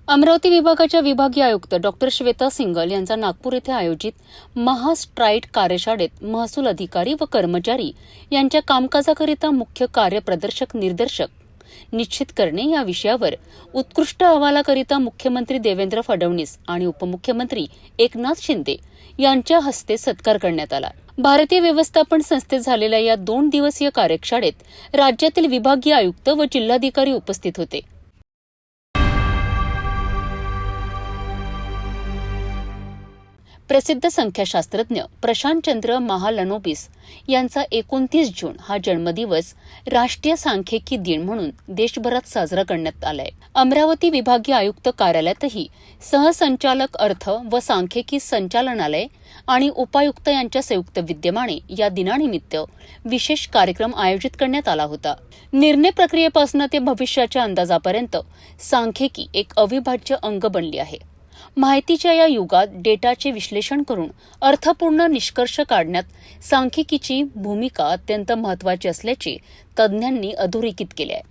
अमरावती विभागाच्या विभागीय आयुक्त डॉक्टर श्वेता सिंगल यांचा नागपूर येथे आयोजित महास्ट्राईट कार्यशाळेत महसूल अधिकारी व कर्मचारी यांच्या कामकाजाकरिता मुख्य कार्यप्रदर्शक निर्देशक निश्चित करणे या विषयावर उत्कृष्ट अहवालाकरिता मुख्यमंत्री देवेंद्र फडणवीस आणि उपमुख्यमंत्री एकनाथ शिंदे यांच्या हस्ते सत्कार करण्यात आला। भारतीय व्यवस्थापन संस्थेत झालेल्या या 2 दिवसीय कार्यशाळेत राज्यातील विभागीय आयुक्त व जिल्हाधिकारी उपस्थित होते। प्रसिद्ध संख्याशास्त्रज्ञ प्रशांतचंद्र महालनोबिस यांचा 29 जून हा जन्मदिवस राष्ट्रीय सांख्यिकी दिन म्हणून देशभरात साजरा करण्यात आलाय। अमरावती विभागीय आयुक्त कार्यालयातही सहसंचालक अर्थ व सांख्यिकी संचालनालय आणि उपायुक्त यांच्या संयुक्त विद्यमाने या दिनानिमित्त विशेष कार्यक्रम आयोजित करण्यात आला होता। निर्णय प्रक्रियेपासून ते भविष्याच्या अंदाजापर्यंत सांख्यिकी एक अविभाज्य अंग बनली आहे। माहितीच्या या युगात डेटाचे विश्लेषण करून अर्थपूर्ण निष्कर्ष काढण्यात सांख्यिकीची भूमिका अत्यंत महत्त्वाची असल्याचे तज्ज्ञांनी अधोरेखित केले आहे।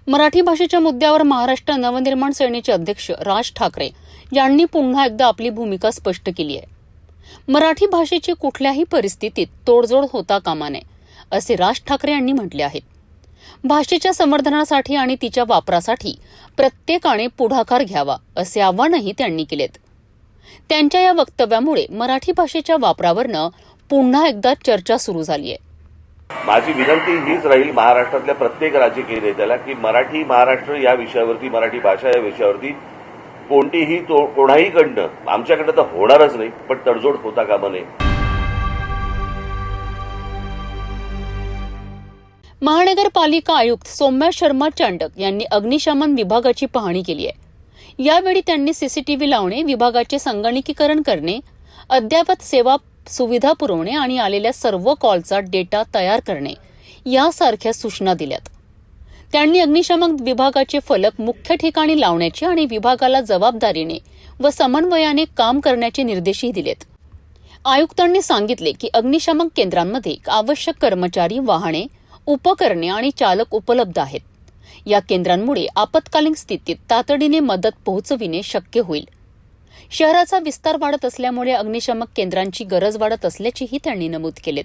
मराठी भाषेच्या मुद्द्यावर महाराष्ट्र नवनिर्माण सेनेचे अध्यक्ष राज ठाकरे यांनी पुन्हा एकदा आपली भूमिका स्पष्ट केली आहे। मराठी भाषेची कुठल्याही परिस्थितीत तोडजोड होता कामा नये असे राज ठाकरे यांनी म्हटले आहे। भाषेच्या संवर्धनासाठी आणि तिच्या वापरासाठी प्रत्येकाने पुढाकार घ्यावा असे आवाहनही त्यांनी केलेत। त्यांच्या या वक्तव्यामुळे मराठी भाषेच्या वापरावरनं पुन्हा एकदा चर्चा सुरू झाली आहे। माझी विनंती हीच राहील महाराष्ट्रातल्या प्रत्येक राजकीय नेत्याला की मराठी महाराष्ट्र या विषयावरती, मराठी भाषा या विषयावरती कोणतीही कोणाहीकडनं, आमच्याकडनं तर होणारच नाही, पण तडजोड होता कामा नये। महानगरपालिका आयुक्त सौम्या शर्मा चांडक यांनी अग्निशमन विभागाची पाहणी केली आहे। यावेळी त्यांनी सीसीटीव्ही लावणे, विभागाचे संगणकीकरण करणे, अद्ययावत सेवा सुविधा पुरवणे आणि आलेल्या सर्व कॉलचा डेटा तयार करणे यासारख्या सूचना दिल्यात। त्यांनी अग्निशमन विभागाचे फलक मुख्य ठिकाणी लावण्याचे आणि विभागाला जबाबदारीने व समन्वयाने काम करण्याचे निर्देशही दिलेत। आयुक्तांनी सांगितले की अग्निशमन केंद्रांमध्ये आवश्यक कर्मचारी, वाहने, उपकरणे आणि चालक उपलब्ध आहेत। या केंद्रांमुळे आपत्कालीन स्थितीत तातडीने मदत पोहोचविणे शक्य होईल। शहराचा विस्तार वाढत असल्यामुळे अग्निशमन केंद्रांची गरज वाढत असल्याचेही त्यांनी नमूद केले।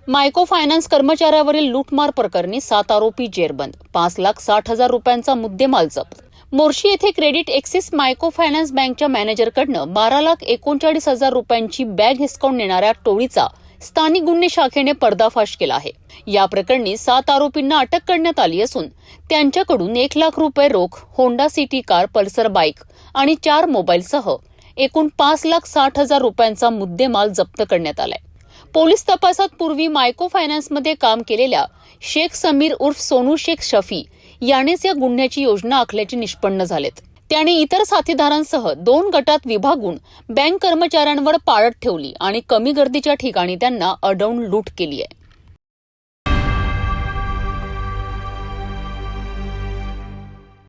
मायक्रो फायनान्स कर्मचाऱ्यावरील लूटमार प्रकरणी 7 आरोपी जेरबंद, 5,60,000 रुपयांचा मुद्देमाल जप्त। मोर्शी येथे क्रेडिट एक्सिस मायक्रो फायनान्स बँकच्या मॅनेजरकडनं 12,39,000 रुपयांची बॅग हिसकावून नेणाऱ्या टोळीचा स्थानिक गुन्हे शाखेने पर्दाफाश केला आहे। या प्रकरणी 7 आरोपींना अटक करण्यात आली असून त्यांच्याकडून 1 लाख रुपये रोख, Honda city car, Pulsar bike आणि 4 मोबाईलसह एकूण 5,60,000 रुपयांचा मुद्देमाल जप्त करण्यात आलाय। पोलीस तपासात पूर्वी मायक्रो फायनान्समध्ये काम केलेल्या शेख समीर उर्फ सोनू शेख शफी यानेच या गुन्ह्याची योजना आखल्याचे निष्पन्न झालेत। त्याने इतर साथीदारांसह 2 गटात विभागून बँक कर्मचाऱ्यांवर पाळत ठेवली आणि कमी गर्दीच्या ठिकाणी त्यांना अडवून लूट केली आहे।